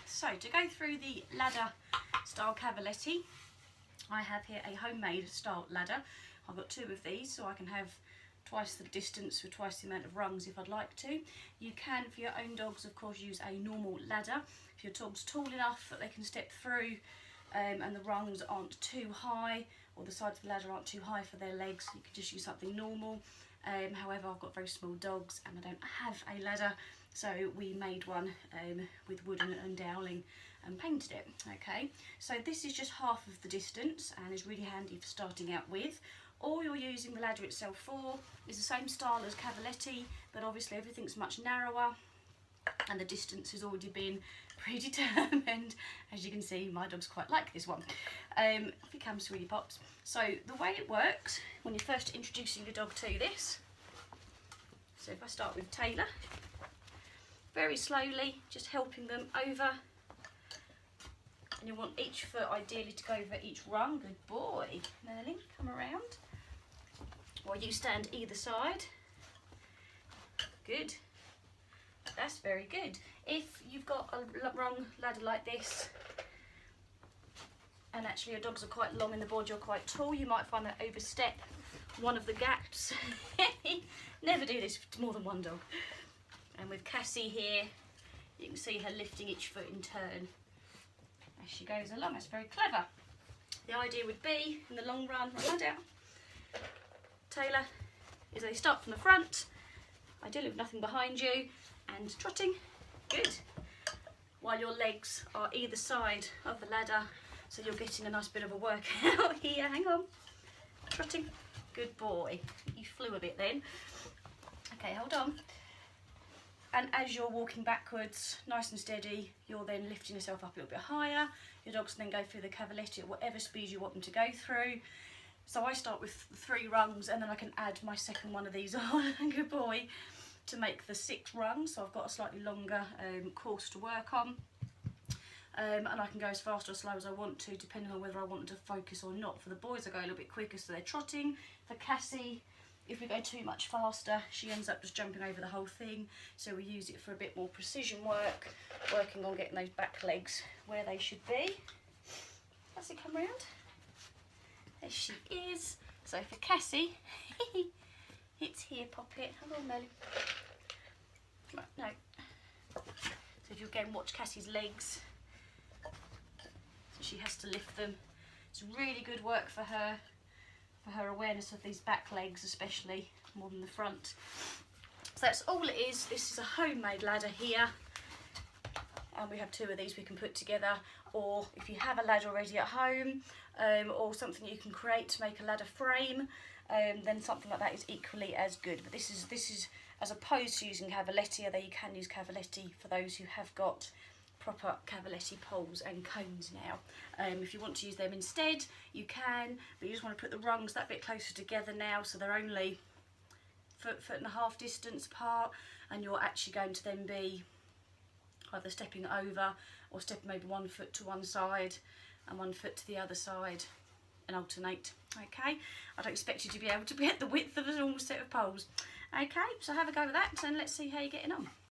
So to go through the ladder style Cavalletti, I have here a homemade style ladder. I've got 2 of these, so I can have twice the distance with twice the amount of rungs if I'd like to. You can, for your own dogs, of course, use a normal ladder. If your dog's tall enough that they can step through and the rungs aren't too high, or the sides of the ladder aren't too high for their legs, you can just use something normal. However, I've got very small dogs and I don't have a ladder, so we made one with wood and doweling and painted it. Okay, so this is just half of the distance and is really handy for starting out with. All you're using the ladder itself for is the same style as Cavalletti, but obviously everything's much narrower and the distance has already been predetermined. As you can see, my dogs quite like this one. Off he comes, Sweetie Pops. So the way it works when you're first introducing your dog to this, so if I start with Taylor, very slowly, just helping them over, and you want each foot ideally to go over each rung. Good boy. Merlin, come around. While you stand either side. Good. That's very good. If you've got a rung ladder like this, and actually your dogs are quite long in the board, you're quite tall, you might find that overstep one of the gaps. Never do this to more than one dog. And with Cassie here, you can see her lifting each foot in turn as she goes along. That's very clever. The idea would be, in the long run, run down, Taylor, is they start from the front, ideally with nothing behind you, and trotting, good, while your legs are either side of the ladder, so you're getting a nice bit of a workout here. Hang on, trotting, good boy. You flew a bit then. Okay, hold on. And as you're walking backwards, nice and steady, you're then lifting yourself up a little bit higher. Your dogs can then go through the Cavalletti at whatever speed you want them to go through. So I start with 3 rungs and then I can add my second one of these on, good boy, to make the 6 rungs. So I've got a slightly longer course to work on. And I can go as fast or slow as I want to, depending on whether I want to focus or not. For the boys, I go a little bit quicker, so they're trotting. For Cassie, if we go too much faster, she ends up just jumping over the whole thing. So we use it for a bit more precision work, working on getting those back legs where they should be. Cassie, come round. There she is. So for Cassie, it's here, Poppet. Come on, Melly. Right, no. So if you again watch Cassie's legs, so she has to lift them. It's really good work for her awareness of these back legs, especially more than the front. So that's all it is. This is a homemade ladder here, and we have 2 of these we can put together, or if you have a ladder already at home, or something you can create to make a ladder frame, then something like that is equally as good. But this is as opposed to using Cavalletti, although you can use Cavalletti for those who have got proper Cavalletti poles and cones now. If you want to use them instead, you can, but you just want to put the rungs that bit closer together now, so they're only foot and a half distance apart, and you're actually going to then be either stepping over or stepping maybe 1 foot to one side and 1 foot to the other side and alternate. Okay, I don't expect you to be able to be at the width of a normal set of poles. Okay, so have a go with that and let's see how you're getting on.